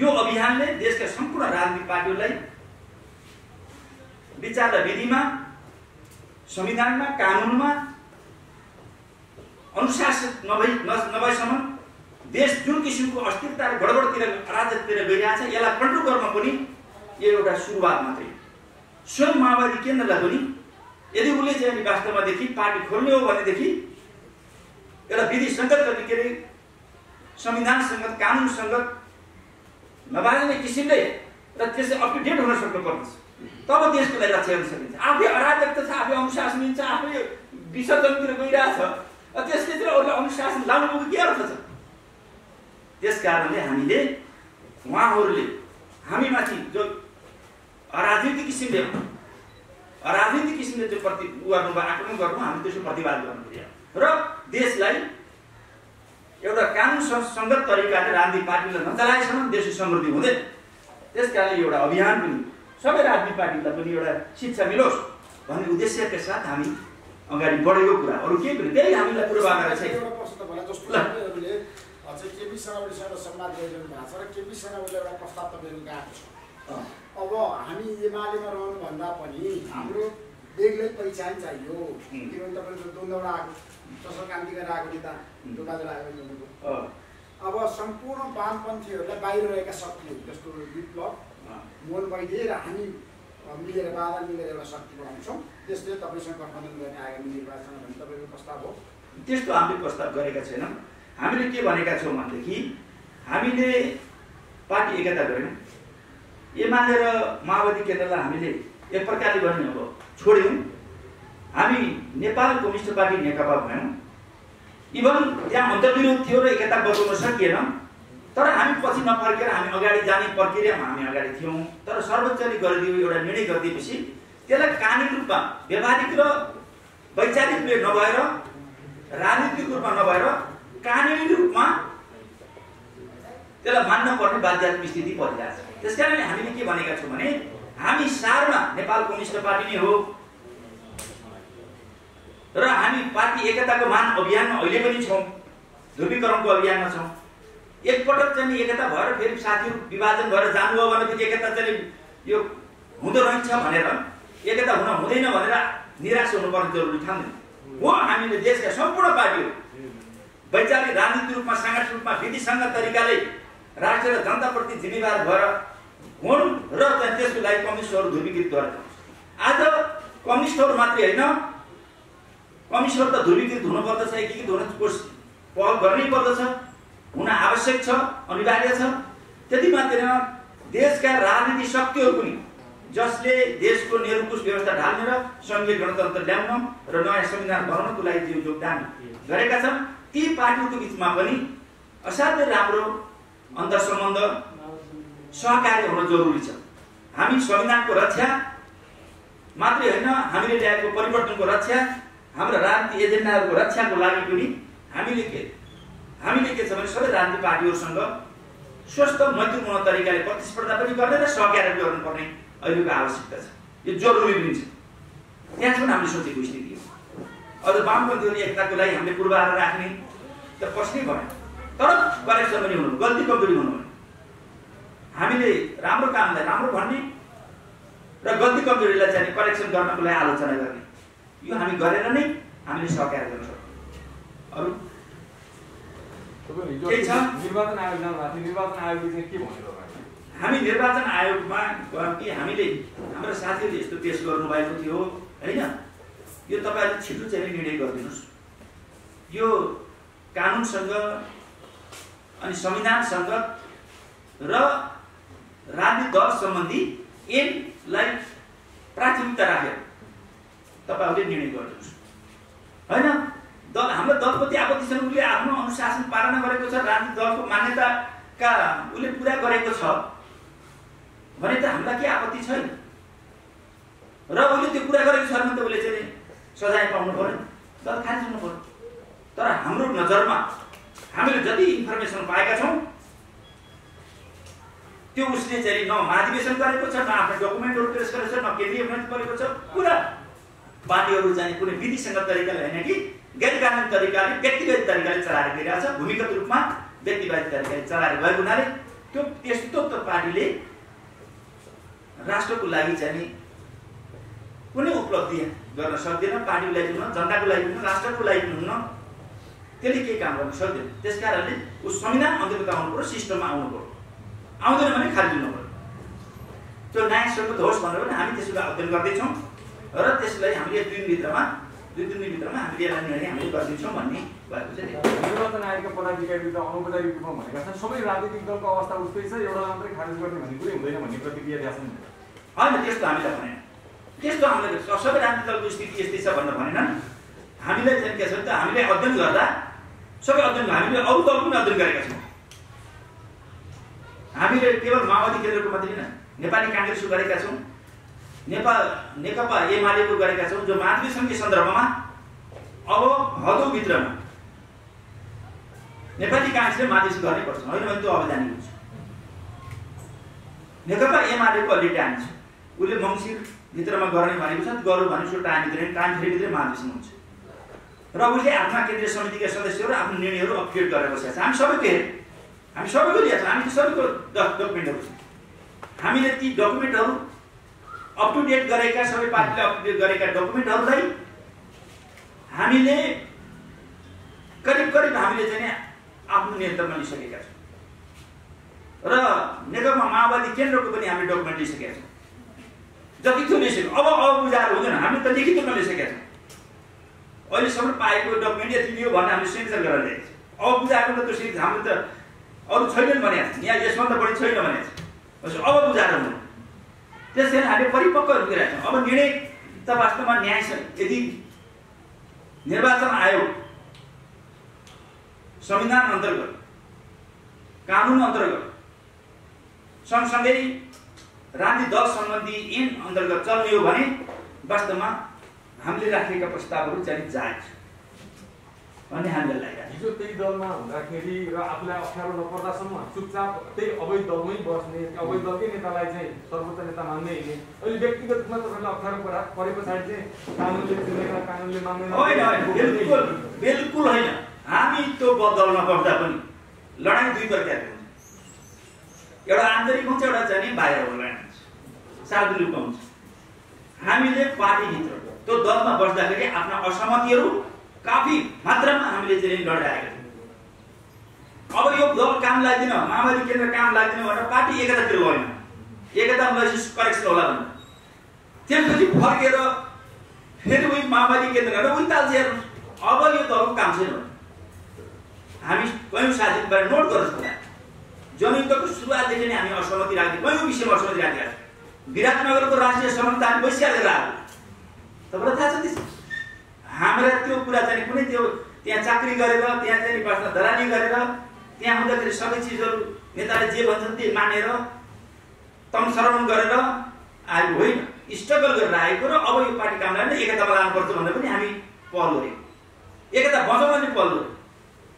यो अभियानले देशका सम्पूर्ण राजनीतिक पार्टीहरूलाई विचार र विधिमा, संविधानमा, कानुनमा अनुशासित नभएसम्म देश जुन किसिमको अस्थिरता र गडबडतिर अराजकतिर गइरहेछ, यसलाई कन्ट्रोल गर्न पनि यो एउटा सुरुवात मात्रै। स्वयं माओवादी केन्द्रलाई पनि यदि उसले चाहिँ वास्तवमा देखि पार्टी खोल्ने हो भनेदेखि एउटा विधि सङ्गत गर्ने, के अरे संविधान सङ्गत, कानुन सङ्गत नभए किसिमले र त्यसले अप टु डेट हुन सक्नु पर्दछ। तब देशको लागि रक्षा गर्न सकिन्छ। आफै अराजकता छ, आफै अनुशासन छ, आफै विसर्जनतिर गइरहेछ, त्यसले चाहिँ अरूलाई अनुशासन लाउनुको के अर्थ छ? त्यस कारणले हामीले उहाँहरूले हामीमाथि जो अराजनीतिक किसिमले जो गर्नु आक्रमण गर्नु, हामी त्यसको प्रतिवाद गर्नु पर्यो र देशलाई एउटा कानुन सङ्गत तरिकाले राजनीतिक पार्टीलाई नचलाएसम्म देशको समृद्धि हुँदैन। त्यस कारणले एउटा अभियान पनि सबै राजनीतिक पार्टीलाई पनि एउटा शिक्षा मिलोस् भन्ने उद्देश्यका साथ हामी अगाडि बढेको कुरा, अरू केही पनि त्यही हामीलाई पूर्वाग्रह छ। एउटा प्रश्न होला जस्तो तपाईँहरूले चाहिँ केपी शर्मा ओलीसँग संवाद गरिरहनु भएको छ र केपी शर्मा ओलीले एउटा प्रस्ताव तपाईँहरू गएको छ। अब हामी एमालेमा रहनुभन्दा पनि हाम्रो बेग्लै पहिचान चाहियो, किनभने तपाईँले द्वन्द्वबाट आएको सशक्रान्ति गरेर आएको नेता ढोकादर आएको हुनुभयो। अब सम्पूर्ण वामपन्थीहरूलाई बाहिर रहेका शक्तिहरू जस्तो विप्लव, मोहन वैद्य र हामी मिलेर बाधा मिलेर एउटा शक्ति बनाउँछौँ, त्यसले तपाईँसँग गठबन्धन गर्ने आगामी निर्वाचन भन्ने तपाईँको प्रस्ताव हो? त्यस्तो हामीले प्रस्ताव गरेका छैनौँ। हामीले के भनेका छौँ भनेदेखि हामीले पार्टी एकता गरेनौँ। एमाले र माओवादी केन्द्रलाई हामीले एक प्रकारले गर्ने अब छोड्यौँ। हामी नेपाल कम्युनिस्ट पार्टी नेकपा भयौँ। इभन त्यहाँ अन्तर्विरोध थियो र एकता बचाउन सकिएन, तर हामी पछि नफर्केर हामी अगाडि जाने प्रक्रियामा हामी अगाडि थियौँ। तर सर्वोच्चले गरिदियो एउटा निर्णय गरिदिएपछि त्यसलाई कानुनी रूपमा, व्यावहारिक र वैचारिक रूपले नभएर, राजनीतिक रूपमा नभएर कानुनी रूपमा त्यसलाई मान्न पर्ने बाध्यात्मक स्थिति परिरहेछ। त्यसकारणले हामीले के भनेका छौँ भने हामी सारमा नेपाल कम्युनिस्ट पार्टी नै हो र हामी पार्टी एकताको मान अभियानमा अहिले पनि छौँ, ध्रुवीकरणको अभियानमा छौँ। एकपटक चाहिँ एकता भएर फेरि साथीहरू विभाजन भएर जानुभयो भनेपछि एकता चाहिँ यो हुँदो रहेछ भनेर एकता हुन हुँदैन भनेर निराश हुनुपर्ने जरुरी ठान्दैन हो। हामीले देशका सम्पूर्ण पार्टीहरू वैचारिक राजनीतिक रूपमा सांगठनिक रूपमा विधिसङ्गत तरिकाले राष्ट्र र जनताप्रति जिम्मेवार भएर हुन् र त्यसको लागि कम्युनिस्टहरू ध्रुवीकृत गरेका आज कम्युनिस्टहरू मात्रै होइन कम्युनिस्टहरू त ध्रुवीकृत हुनुपर्दछ एकीकृत हुन पहल गर्नै पर्दछ हुन आवश्यक छ अनिवार्य छ। त्यति मात्रै होइन देशका राजनीतिक शक्तिहरू पनि जसले देशको निरङ्कुश व्यवस्था ढाल्ने र सङ्घीय गणतन्त्र ल्याउन र नयाँ संविधान बनाउनको लागि जो योगदान गरेका छन् ती पार्टीहरूको बिचमा पनि असाध्यै राम्रो अन्तर्सम्बन्ध सहकार्य हुन जरुरी छ। हामी संविधानको रक्षा मात्रै होइन हामीले ल्याएको परिवर्तनको रक्षा हाम्रो राजनीतिक एजेन्डाहरूको रक्षाको लागि पनि हामीले के छ भने सबै राजनीतिक पार्टीहरूसँग स्वस्थ मैत्रीपूर्ण तरिकाले प्रतिस्पर्धा पनि गर्ने र सहकार्य गर्नुपर्ने अहिलेको आवश्यकता छ। यो जरुरी पनि छ। त्यहाँसम्म हामीले सोचेको स्थिति हो। अझ वामपन्थीहरू एकताको लागि हामीले पूर्वाधार राख्ने त प्रश्नै भएन तर करेक्सन पनि हुनु गल्ती कमजोरी हुनु हामीले राम्रो कामलाई राम्रो भन्ने र गल्ती कमजोरीलाई चाहिँ करेक्सन गर्नको लागि आलोचना गर्ने यो हामी गरेर नै हामीले सहकार्य गर्न सक्छौँ। अरू निर्वाचन आयोग जानुभएको थियो निर्वाचन आयोगले चाहिँ के भन्यो हामी निर्वाचन आयोगमा गयौँ कि हामीले हाम्रो साथीहरूले यस्तो पेश गर्नुभएको थियो होइन यो तपाईँहरूले छिटो चाहिँ निर्णय गरिदिनुहोस् यो कानुनसँग अनि संविधानसँग र राजनीतिक दल सम्बन्धी ऐनलाई प्राथमिकता राखेर तपाईँहरूले निर्णय गरिदिनुहोस् होइन। दल हाम्रो दलप्रति आपत्ति छ उसले आफ्नो अनुशासन पालना गरेको छ राजनीतिक दलको मान्यताका उसले पुरा गरेको छ भने त हामीलाई के आपत्ति छैन र उसले त्यो पुरा गरेको छ भने त उसले चाहिँ सजाय पाउनु पर्यो दल खारिज हुनु पर्यो। तर हाम्रो नजरमा हामीले जति इन्फर्मेसन पाएका छौँ त्यो उसले चाहिँ न महाधिवेशन गरेको छ न आफ्नो डकुमेन्टहरू पेश गरेको छ न केन्द्रीय मन्त्री गरेको छ। पुरा पार्टीहरू चाहिँ कुनै विधिसङ्गत तरिकाले होइन कि गैर कानुनी तरिकाले व्यक्तिगत तरिकाले चलाएर गइरहेछ भूमिगत रूपमा व्यक्तिगत तरिकाले चलाएर गएको हुनाले त्यो त्यस्तो पार्टीले राष्ट्रको लागि चाहिँ कुनै उपलब्धि गर्न सक्दैन पार्टीको लागि हुन जनताको लागि हुन राष्ट्रको लागि हुन त्यसले केही काम गर्न सक्दैन। त्यसकारणले ऊ संविधान अन्तर्गत आउनु पर्यो सिस्टममा आउनु पर्यो आउँदैन भने खारिज हुनु पर्यो त्यो न्यायसँग होस् भनेर पनि हामी त्यसको अध्ययन गर्दैछौँ र त्यसलाई हामीले 2 दिनभित्रमा हामीले यसलाई निर्णय हामीले गरिदिन्छौँ भन्ने भएको छ। निर्वाचन आयोगका पदाधिकारीले त अनौपचारिक रूपमा भनेका छन् सबै राजनीतिक दलको अवस्था उस्तै छ एउटा मात्रै खारिज गर्ने भन्ने कुरै हुँदैन भन्ने प्रतिक्रिया दिएका छन् होइन त्यस्तो हामीलाई भनेन त्यस्तो हामीले सबै राजनीतिक दलको स्थिति यस्तै छ भनेर भनेनन्। हामीले चाहिँ के छ त हामीले अध्ययन गर्दा सबै अध्ययन हामीले अरू दल पनि अध्ययन गरेका छौँ। हामीले केवल माओवादी केन्द्रको मात्रै होइन नेपाली काङ्ग्रेसको गरेका छौँ नेकपा एमालेको गरेका छौँ जो महाधिवेशनको सन्दर्भमा अब हदौभित्रमा नेपाली काङ्ग्रेसले महाधिवेशन गर्नै पर्छ होइन भने त्यो अवैधानिक हुन्छ। नेकपा एमालेको अलि टाइम छ उसले मङ्सिरभित्रमा गर्ने भनेको छ गरौँ भने उसको टाइम फेरिभित्रै महाधिवेशन हुन्छ र उसले आफ्ना केन्द्रीय समितिका सदस्यहरू आफ्नो निर्णयहरू अपडेट गरेर बसेका छ। हामी सबैको लिएका छौँ हामी सबैको डकुमेन्टहरू छ हामीले ती डकुमेन्टहरू अप टु डेट गरेका सबै पार्टीले अपडेट गरेका डकुमेन्टहरूलाई हामीले करिब हामीले चाहिँ आफ्नो नियन्त्रणमा लिइसकेका छौँ र नेकपा माओवादी केन्द्रको पनि हामीले डकुमेन्ट लिइसकेका छौँ जति थियो लिइसक्यो। अब बुझाएर हुँदैन हामीले त लिखित रूपमा लिइसकेका छौँ अहिलेसम्म पाएको डकुमेन्ट यति लियो भने हामीले सेन्सर गरेर ल्याएको छौँ। अब बुझाएको त त्यो हाम्रो त अरू छैनन् भनेको छ यहाँ यसभन्दा बढी छैन भनेको छ अब बुझाएर हुँदैन। त्यसैले हामीले परिपक्व हुँदिरहेका छौँ। अब निर्णय त वास्तवमा न्याय छ यदि निर्वाचन आयोग संविधान अन्तर्गत कानुन अन्तर्गत सँगसँगै राजनीतिक दल सम्बन्धी ऐन अन्तर्गत चल्ने हो भने वास्तवमा हामीले राखेका प्रस्तावहरू चाहिँ जायज भन्ने हामीलाई लागेको। हिजो त्यही दलमा हुँदाखेरि र आफूलाई अप्ठ्यारो नपर्दासम्म चुपचाप त्यही अवैध दलमै बस्ने अवैध दलकै नेतालाई चाहिँ सर्वोच्च नेता मान्ने हिँड्ने अहिले व्यक्तिगत रूपमा तपाईँलाई अप्ठ्यारो परे पछाडि चाहिँ कानुनले मान्दैन बिल्कुल होइन। हामी त्यो दलमा बस्दा पनि लडाइँ दुई प्रकारको हुन्छ। एउटा आन्तरिक हुन्छ, एउटा चाहिँ बाहिरको लडाइँ हुन्छ, सार्वजनिक रूपमा हुन्छ। हामीले पार्टीभित्र त्यो दलमा बस्दाखेरि आफ्ना असहमतिहरू काफी मात्रामा हामीले चाहिँ लडाइरहेका थियौँ। अब यो दल काम लाग्दैन, माओवादी केन्द्र काम लाग्दैन भनेर पार्टी एकतातिर गएन, एकतामा करेक्सन होला भनेर। त्यसपछि फर्केर फेरि उही माओवादी केन्द्र गरेर उही ताल चाहिँ अब यो दलको काम छैन। हामी कयौँ साथीबारे नोट गर्नुहोस् होला, जनयुद्धको सुरुवातदेखि नै हामी असहमति राख्थ्यौँ, कयौँ विषयमा असहमति राखेका छौँ। विराटनगरको राष्ट्रिय सभा हामी बसिहालेर आएको, तपाईँलाई थाहा छ त्यसो। हाम्रा त्यो कुरा चाहिँ कुनै त्यो त्यहाँ चाकरी गरेर, त्यहाँ चाहिँ बस्न दलाली गरेर, त्यहाँ हुँदाखेरि सबै चिजहरू नेताले जे भन्छन् त्यही मानेर तमसरण गरेर आएको होइन, स्ट्रगल गरेर आएको र अब यो पार्टी काम लाग्ने एकतामा लानुपर्छ भनेर पनि हामी पहल गऱ्यौँ, एकता बचाउन पनि पहल गऱ्यौँ।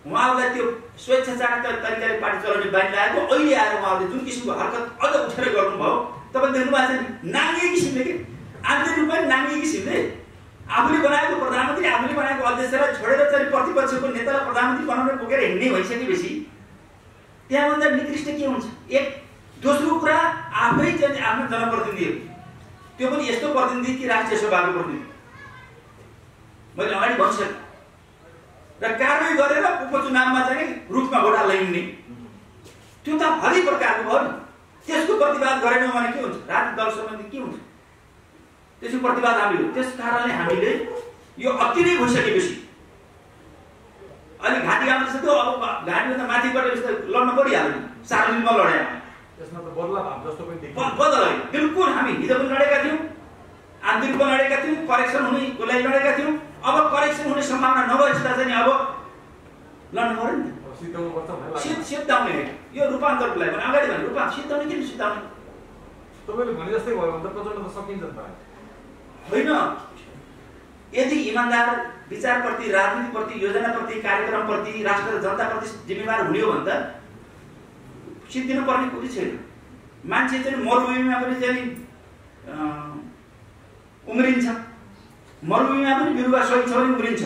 उहाँहरूलाई त्यो स्वेच्छाचारक तरिकाले पार्टी चलाउने बानी लागेको, अहिले आएर उहाँहरूले जुन किसिमको हरकत अझ उठेर गर्नुभयो, तपाईँले देख्नु भएको छ नि, नाङ्गिए किसिमले कि आन्तरिक रूपमा नाङ्गिए किसिमले आफूले बनाएको प्रधानमन्त्री, आफूले बनाएको अध्यक्षलाई छोडेर चाहिँ प्रतिपक्षको नेतालाई प्रधानमन्त्री बनाउन बोकेर हिँड्ने भइसकेपछि त्यहाँभन्दा निकृष्ट के हुन्छ? एक दोस्रो कुरा, आफै चाहिँ आफ्नो जनप्रतिनिधिहरू, त्यो पनि यस्तो प्रतिनिधि कि राष्ट्रिय सभाको प्रतिनिधि, मैले अगाडि भनिसकेँ, र कारवाही गरेर उपचुनावमा चाहिँ रुखमा भोट हाल्न हिँड्ने, त्यो त हरेक प्रकारको भयो नि। त्यसको प्रतिवाद गरेनौँ भने के हुन्छ? राजनीतिक दल सम्बन्धी के हुन्छ? त्यसको प्रतिवाद हामीले, त्यस कारणले हामीले यो अति नै भइसकेपछि अहिले घाँटी आउँदैछ, त्यो अब घाँटीभन्दा माथिबाट यस्तो लड्न परिहाल्यो, सार्वजनिकमा लड्यो। त्यसमा त बदलाव जस्तो पनि देखिन्छ। बदल होइन, बिल्कुल हामी हिजो पनि लडेका थियौँ, आन्तरिकमा लडेका थियौँ, करेक्सन हुनेको लागि लडेका थियौँ। अब करेक्सन हुने सम्भावना नभएपछि त चाहिँ अब लड्नु पर्यो नि त, सिद्धाउने होइन। यो रूपान्तरको लागि भने अगाडि भने रूपान्तरण सिद्धाउने, किन सिद्धाउने? तपाईँले भने जस्तै भयो भने त प्रचण्ड त सकिन्छ नि त होइन। यदि इमान्दार विचारप्रति, राजनीतिप्रति, योजनाप्रति, कार्यक्रमप्रति, राष्ट्र र जनताप्रति जिम्मेवार हुने हो भने त सिद्धिनु पर्ने कुरै छैन। मान्छे चाहिँ मरुभूमिमा पनि चाहिँ उम्रिन्छ, मरुभूमिमा पनि बिरुवा सही छ भने उम्रिन्छ।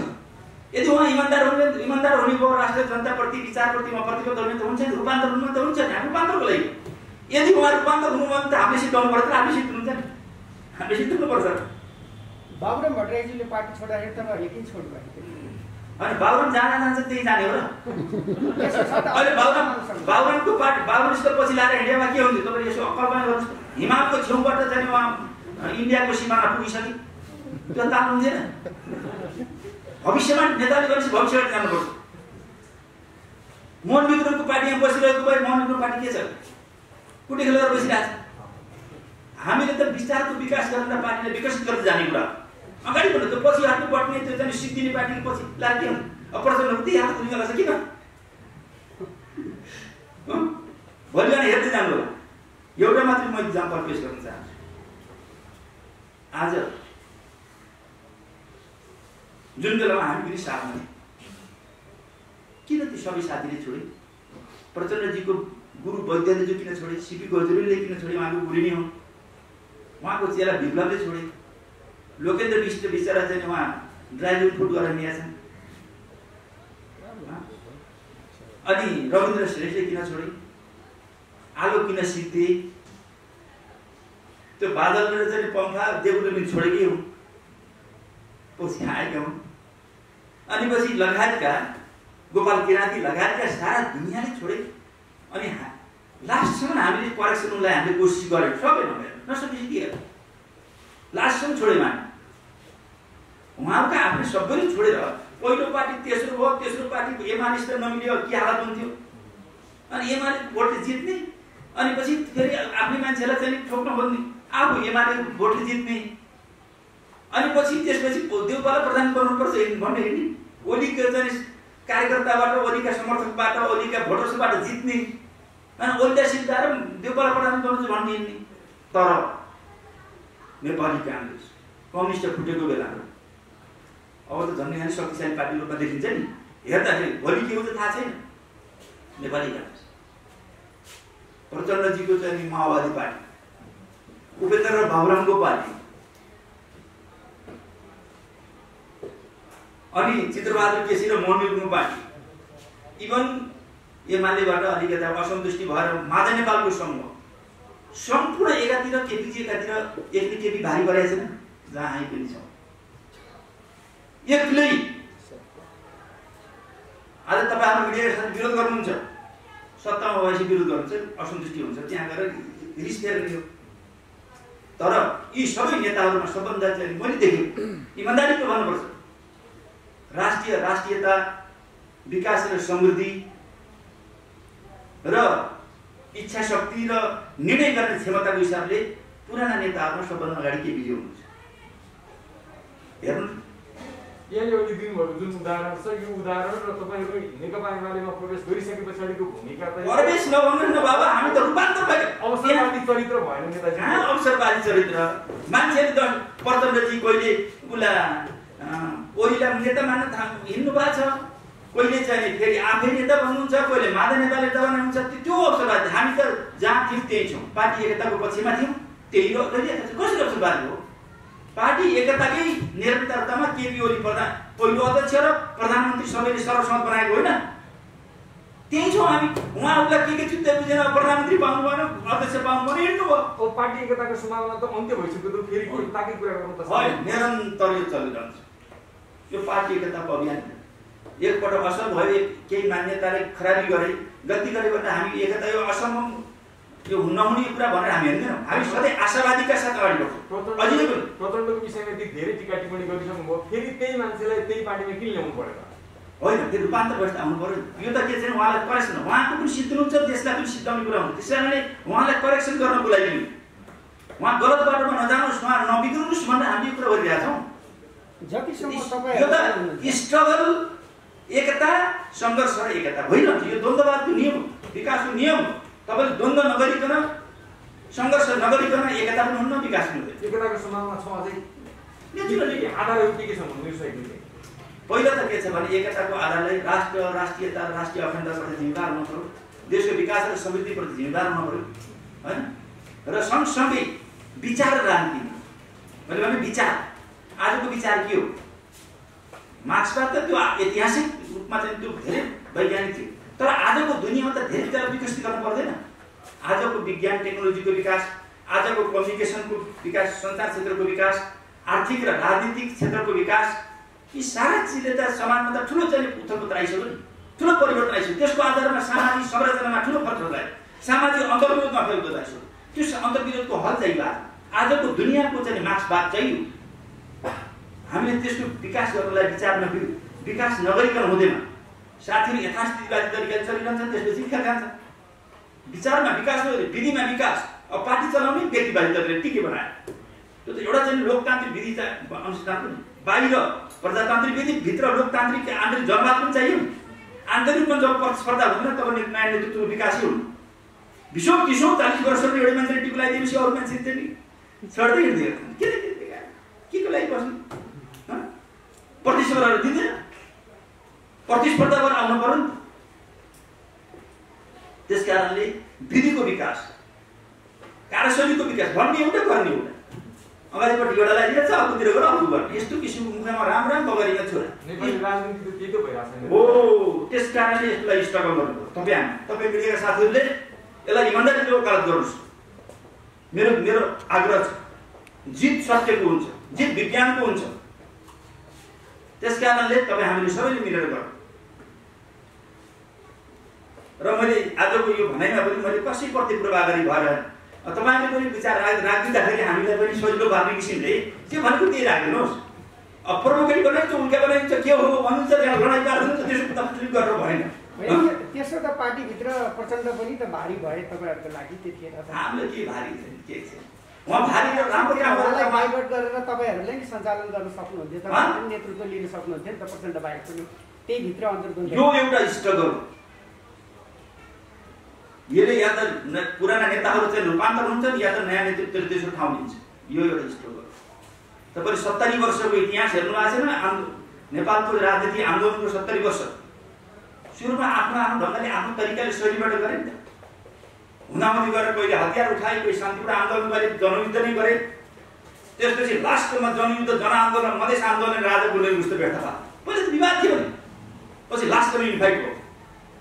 यदि उहाँ इमान्दार हुने भयो, राष्ट्र जनताप्रति, विचारप्रति उहाँ प्रतिबद्ध हुने त हुन्छ नि, रूपान्तर हुनु त हुन्छ नि। हामी रूपान्तरको लागि यदि उहाँ रूपान्तर हुनु भने त हामीले सिद्धाउनु पर्छ, हामीले सिद्धिनुहुन्छ नि, हामीले सिद्धिनुपर्छ। बाबुराम भट्टराईजीले पार्टी छोड्दाखेरि तपाईँहरूले किन छोड्नु भएको? अनि बाबुराम जहाँ जान्छ त्यही जाने हो र। अहिले बाबुरामको पार्टी बाबुरामसित पछि लाएर हिँडेमा के हुन्छ? तपाईँले यसो कल्पना गर्नुहोस्, हिमालको छेउबाट चाहिँ उहाँ इन्डियाको सिमाना पुगिसके, त्यो ताल हुँदैन। भविष्यमा नेताले गरेपछि भविष्यबाट जानुपर्छ। मोहन विक्रमको पार्टीमा बसिरहेको भए मोहन विक्रम पार्टी के छ? कुटी खेलेर बसिरहेको छ। हामीले त विस्तारको विकास गरेर पार्टीलाई विकसित गर्दै जाने कुरा अगाडि बढ्नु, त्यो पछि हाल्नु पर्ने, त्यो चाहिँ सिद्धिने पार्टीको पछि लाग्यो। अब प्रचण्डको त्यही हात खुलिरहेको छ किन? भोलि बिहान हेर्दै जानु होला। एउटा मात्रै म इक्जाम्पल पेश गर्न चाहन्छु। आज जुन बेलामा हामी पनि साथमा थियौँ, किन ती सबै साथीले छोडे? प्रचण्डजीको गुरु वैद्यले जो किन छोडे? सिपी गजरेलले किन छोडे? उहाँको गुरु नै हो। उहाँको चेला विप्लवले छोडे। लोकेन्द्र विष्ट बिचरा चाहिँ उहाँ ड्राइभिङ फुड गरेर ल्याएछन्। अनि रविन्द्र श्रेष्ठले किन छोडे? आलो किन सिद्धे? त्यो बादलले चाहिँ पङ्खा देवले पनि छोडेकै हो, पछि आएका हुन्। अनि पछि लगायतका गोपाल किराँती लगायतका सारा दुनियाँले छोडे। अनि लास्टसम्म हामीले करेक्सनलाई हामीले कोसिस गऱ्यौँ, सबै नसकेपछि के गर्यो? लास्टसम्म छोड्यौँ हामी। उहाँका आफ्नो सबैले छोडेर पहिलो पार्टी तेस्रो भयो, तेस्रो पार्टी एमालेसित नमिल्यो, के हालत हुन्थ्यो? अनि एमाले भोटले जित्ने, अनि पछि फेरि आफ्नै मान्छेलाई चाहिँ ठोक्न खोज्ने, आफू एमाले भोटले जित्ने, अनि पछि त्यसपछि देउपालाई प्रदान गर्नुपर्छ भन्ने हिँड्ने, ओलीको चाहिँ कार्यकर्ताबाट, ओलीका समर्थकबाट, ओलीका भोटर्सबाट जित्ने, अनि ओलीलाई सिद्धाएर देउपालाई प्रदान गर्नु भन्ने हिँड्ने। तर नेपाली काङ्ग्रेस कम्युनिस्ट फुटेको बेलामा अब त झन्डै खाने शक्तिशाली पार्टी रूपमा देखिन्छ नि। हेर्दाखेरि भोलि के हुन्छ थाहा छैन। नेपाली काङ्ग्रेस, प्रचण्डजीको चाहिँ माओवादी पार्टी, उपेन्द्र र बाबुरामको पार्टी, अनि चित्रबहादुर केसी र मोहन विक्रमको पार्टी, इभन एमालेबाट अलिकति असन्तुष्टि भएर माधव नेपालको समूह सम्पूर्ण एकातिर केपीजी एकातिर एकले केपी भारी गरेको छैन जहाँ हामी पनि छौँ एक्लै। आज तपाईँहरू मिडियाका साथ विरोध गर्नुहुन्छ, सत्तामा भएपछि विरोध गर्नुहुन्छ, असन्तुष्टि हुन्छ, त्यहाँ गएर रिस फेर्ने हो। तर यी सबै नेताहरूमा सबभन्दा चाहिँ मैले देखेँ इमान्दारीको भन्नुपर्छ, राष्ट्रियता, विकास र समृद्धि र इच्छा शक्ति र निर्णय गर्ने क्षमताको हिसाबले पुराना नेताहरूमा सबभन्दा अगाडि केपीजी हुनुहुन्छ। हेर्नु यहाँले अघि दिनुभएको जुन उदाहरण छ, यो उदाहरण र तपाईँहरू नेकपा एमालेमा प्रवेश गरिसके पछाडिको भूमिका त प्रवेश नभन्नु न बाबा, हामी त रूपान्तर भयो। अवसरवादी चरित्र भएन नेताजी। अवसरवादी चरित्र मान्छेले त प्रचण्डजी कहिले उला ओलीलाई नेता मान्न हिँड्नु भएको छ, कहिले चाहिँ फेरि आफै नेता भन्नुहुन्छ, कहिले माधव नेपाल नेता भन्नुहुन्छ। त्यो अवसरवादी। हामी त जहाँ थियौँ त्यही छौँ, पार्टी एकताको पक्षमा थियौँ, त्यही गरिरहेको छ। कसरी अवसरवादी हो? पार्टी एकताकै निरन्तरतामा केपी ओली पहिलो अध्यक्ष र प्रधानमन्त्री सबैले सर्वसम्मत बनाएको होइन, त्यही छौँ हामी। उहाँहरूलाई के चित्त बुझेन, प्रधानमन्त्री पाउनु भएन, अध्यक्ष पाउनु भएन, हिँड्नु भयो। पार्टी एकताको सम्भावना त अन्त्य भइसक्यो, त फेरि ताकै कुरा गर्नु त निरन्तर यो चलिरहन्छ। यो पार्टी एकताको अभियान एकपटक असफल भयो, केही मान्यताले खराबी गरे, गति गरे भने हामी एकता यो असम्भव, यो नहुने कुरा भनेर हामी हेर्दैनौँ। हामी सधैँ आशावादीका साथ अगाडि बढ्छौँ। अझै पनि प्रचण्डको विषयमा धेरै टिका टिप्पणी गरिसक्नुभयो, फेरि त्यही मान्छेलाई त्यही पार्टीमा किन ल्याउनु पर्यो त? होइन, त्यो रूपान्तर भएर आउनु पर्यो। यो त के छैन, उहाँलाई करेक्सन, उहाँको पनि सिद्धिनुहुन्छ, देशलाई पनि सिद्धाउने कुरा हुन्छ। त्यस कारणले उहाँलाई करेक्सन गर्न बोलाइदिनु, उहाँ गलत बाटोमा नजानुहोस्, उहाँ नबिग्रिनुहोस् भनेर हामी यो कुरा गरिरहेका छौँ। यो त स्ट्रगल, एकता, सङ्घर्ष र एकता भइरहन्छ। यो द्वन्द्ववादको नियम, विकासको नियम। तपाईँले द्वन्द्व नगरिकन, सङ्घर्ष नगरिकन एकता पनि हुन्न, विकास पनि हुँदैन। एकताको सम्भावना छ अझै? आधारहरू के छ भन्नु सकिन्छ? पहिला त के छ भने एकताको आधारलाई राष्ट्र, राष्ट्रियता, राष्ट्रिय अखण्डताप्रति जिम्मेवार हुनु पर्यो, देशको विकास र समृद्धिप्रति जिम्मेवार हुनु पर्यो, होइन? र सँगसँगै विचार र राजनीति। मैले भने विचार, आजको विचार के हो? मार्क्सवाद त त्यो ऐतिहासिक रूपमा चाहिँ त्यो धेरै वैज्ञानिक थियो, तर आजको दुनियाँमा त धेरै कुरा विकसित गर्नु पर्दैन। आजको विज्ञान टेक्नोलोजीको विकास, आजको कम्युनिकेसनको विकास, सञ्चार क्षेत्रको विकास, आर्थिक र राजनीतिक क्षेत्रको विकास, यी सारा चिजले त समाजमा त ठुलो चाहिँ उथलपुथल आइसक्यो नि, ठुलो परिवर्तन आइसक्यो। त्यसको आधारमा सामाजिक संरचनामा ठुलो फरक आयो, सामाजिक अन्तर्विरोधमा फरक आइसक्यो। त्यो अन्तर्विरोधको हल चाहियो। आजको दुनियाँको चाहिँ मार्क्सवाद चाहियो। हामीले त्यसको विकास गर्नलाई विचार नगर्यो, विकास नगरिकन हुँदैन। साथीहरू यथास्थितिवादी तरिकाले चलिरहन्छ, त्यसपछि खेल खान्छ। विचारमा विकास नगर्यो, विधिमा विकास। अब पार्टी चलाउने व्यक्तिवादी तरिकाले टिके बनायो। त्यो त एउटा चाहिँ लोकतान्त्रिक विधि अनुसार पनि, बाहिर प्रजातान्त्रिक विधि, भित्र लोकतान्त्रिक आन्तरिक जनवाद पनि चाहियो। आन्तरिकमा जब प्रतिस्पर्धा हुँदैन तब नयाँ नेतृत्वको विकासै हुनु। 20-30 40 वर्षको एउटा मान्छेले टिको लगाइदिएपछि अरू मान्छे चाहिँ छड्दै हिँड्दै के को लागि बस्नु? प्रतिस्पर्धा दिँदैन, प्रतिस्पर्धा गरेर आउनु पर्यो नि। त्यस कारणले विधिको विकास, कार्यशैलीको विकास भन्ने एउटा, गर्ने एउटा। अगाडिपट्टि एउटा लगाइदिन्छ, अर्कोतिर गएर अर्को गर्ने, यस्तो किसिमको मुखमा राम बगरीमा छोरा हो। त्यस कारणले यसलाई स्ट्रगल गर्नु पर्यो। तपाईँ मिडियाका साथीहरूले यसलाई इमान्दारीले वकालत गर्नुहोस्। मेरो आग्रह छ, जित सत्यको हुन्छ, जित विज्ञानको हुन्छ। त्यस कारणले तपाईँ हामीले सबैले मिलेर गरौँ। र मैले आजको यो भनाइमा पनि मैले कसैप्रति पूर्वाग्रही भएर तपाईँले पनि विचार राखिदिँदाखेरि हामीलाई पनि सजिलो पार्ने किसिमले के भनेको त्यही राखिदिनुहोस्। अब प्रोभोकेट बनाइन्छ, उल्का बनाइन्छ, के हो भन्नुहुन्छ, त्यहाँ लडाइँ पार्नुहुन्छ, त्यसको तकलिफ गरेर भएन। त्यसो त पार्टीभित्र प्रचण्ड पनि त भारी भए तपाईँहरूको लागि त्यतिखेर। हामीलाई के भारी छ, के छ उहाँ भारी र राम्रो काम उहाँलाई बाइकआउट गरेर तपाईँहरूले नि सञ्चालन गर्न सक्नुहुन्थ्यो, तपाईँहरूले नेतृत्व लिन सक्नुहुन्थ्यो नि त। प्रचण्ड बाहेक पनि त्यही भित्र अन्तर्गत यो एउटा स्ट्रगल। यसले या त पुराना नेताहरू चाहिँ रूपान्तर हुन्छन्, या त नयाँ नेतृत्वले त्यसको ठाउँ लिन्छ। यो एउटा स्ट्रगल। तपाईँले 70 वर्षको इतिहास हेर्नु भएको छैन? नेपालको राजनीति आन्दोलनको 70 वर्ष सुरुमा आफ्नो ढङ्गले आफ्नो तरिकाले शैलीबाट गरे नि त। हुँदाहुँदी गरेर कहिले हतियार उठाए, कोही शान्तिपूर्ण आन्दोलन गरे, जनयुद्ध नै गरे। त्यसपछि लास्टमा जनयुद्ध, जनआन्दोलन, मधेस आन्दोलन, राजा बोल्ने जस्तो व्यर्थ भयो। पहिले त विवाद थियो नि, पछि लास्टमा युनिफाइड भयो।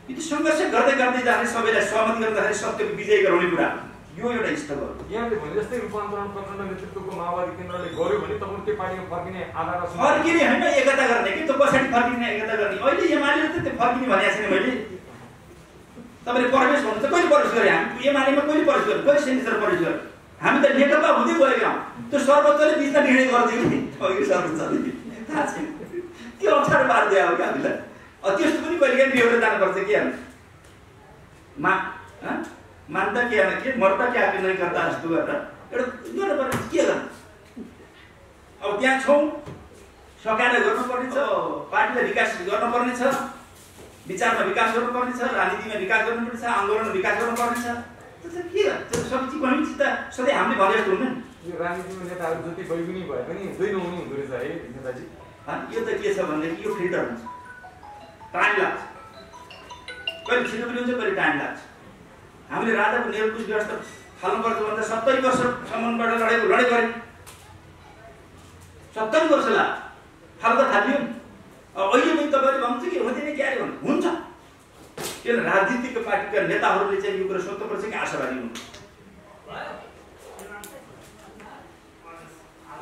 यो सङ्घर्ष गर्दै गर्दै जाने सबैलाई सहमति गर्दाखेरि सत्यको विजय गराउने कुरा यो एउटा स्टक हो। यहाँले भने जस्तै रूपान्तरण प्रचण्ड नेतृत्वको माओवादी केन्द्रले गर्यो भने तपाईँ त्यो पार्टीमा फर्किने आधार फर्किने होइन, एकता गर्ने कि त्यो पछाडि फर्किने एकता गर्ने। अहिले एमाले त त्यो फर्किने भनेको छैन मैले। तपाईँले प्रवेश भन्नु त कहिले प्रवेश गरे? हामी एमालेमा कहिले प्रवेश गरे? कहिले सेन्टर प्रवेश गरे? हामी त नेकपा हुँदै गएका हौँ। त्यो सर्वोच्चले बिचमा निर्णय गरिदियो नि, अघि सर्वोच्चले थाहा छैन त्यो अप्ठ्यारो पारिदियो हो क्या हामीलाई। त्यस्तो पनि कहिले काहीँ बिहोरेर जानुपर्छ कि मान्दा के मर्दा क्या के नै गर्दा जस्तो गरेर एउटा गर्नुपर्ने के गर्नु। अब त्यहाँ छौँ, सकाएर गर्नुपर्ने छ, पार्टीलाई विकास गर्नुपर्ने छ, विचारमा विकास गर्नुपर्ने छ, राजनीतिमा विकास गर्नुपर्ने छ, आन्दोलनमा विकास गर्नुपर्ने छ। त्यो के त्यो सबै चिज भनेपछि त सधैँ हामीले भने जस्तो हुँदैन। यो राजनीतिमा नेताहरू जति बैगुनी भए पनि दुई नहुने हुँदो रहेछ है नेताजी। यो त के छ भनेदेखि यो फिल्टर हुन्छ, टाइम लाग्छ, कहिले छिटो पनि हुन्छ, कहिले टाइम लाग्छ। हामीले राजाको निरङ्कुश व्यवस्था थाल्नुपर्छ भन्दा 70 वर्षसम्मबाट लडाइँ गऱ्यौँ। 70 वर्ष लाग्यो थालियो नि। अहिले पनि तपाईँले भन्नुहुन्छ कि हुँदैन क्यारे भन्नु हुन्छ। किन राजनीतिक पार्टीका नेताहरूले चाहिँ यो कुरा सोध्नुपर्छ कि आशावादी हुनु।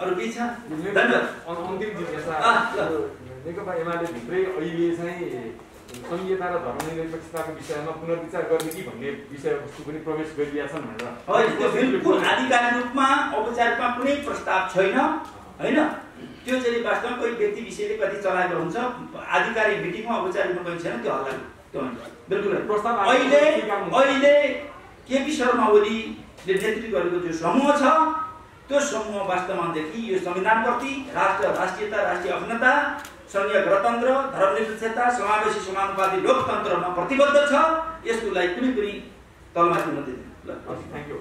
अरू के छ? अन्तिम जिज्ञासा नेकपा एमाले भित्रै अहिले चाहिँ संहिता र धर्मनिरपेक्षताको विषयमा पुनर्विचार गर्ने कि भन्ने विषयवस्तु पनि प्रवेश गरिरहेछन् भनेर बिल्कुल आधिकारिक रूपमा औपचारिक रूपमा कुनै प्रस्ताव छैन होइन। त्यो चाहिँ वास्तवमा कोही व्यक्ति विषयले कति चलाएको हुन्छ, आधिकारिक मिटिङमा औपचारिक रूपमा कोही छैन, त्यो हल्ला त्यो बिल्कुल प्रस्ताव। अहिले केपी शर्मा ओलीले नेतृत्व गरेको जो समूह छ त्यो समूह वास्तवमादेखि यो संविधानप्रति, राष्ट्रियता, राष्ट्रिय अखण्डता, संघीय गणतन्त्र, धर्मनिरपेक्षता, समावेशी समानुपाती लोकतन्त्रमा प्रतिबद्ध छ। यसको लागि कुनै पनि तलमाथि हुन दिँदैन। ल, थ्याङ्क यू।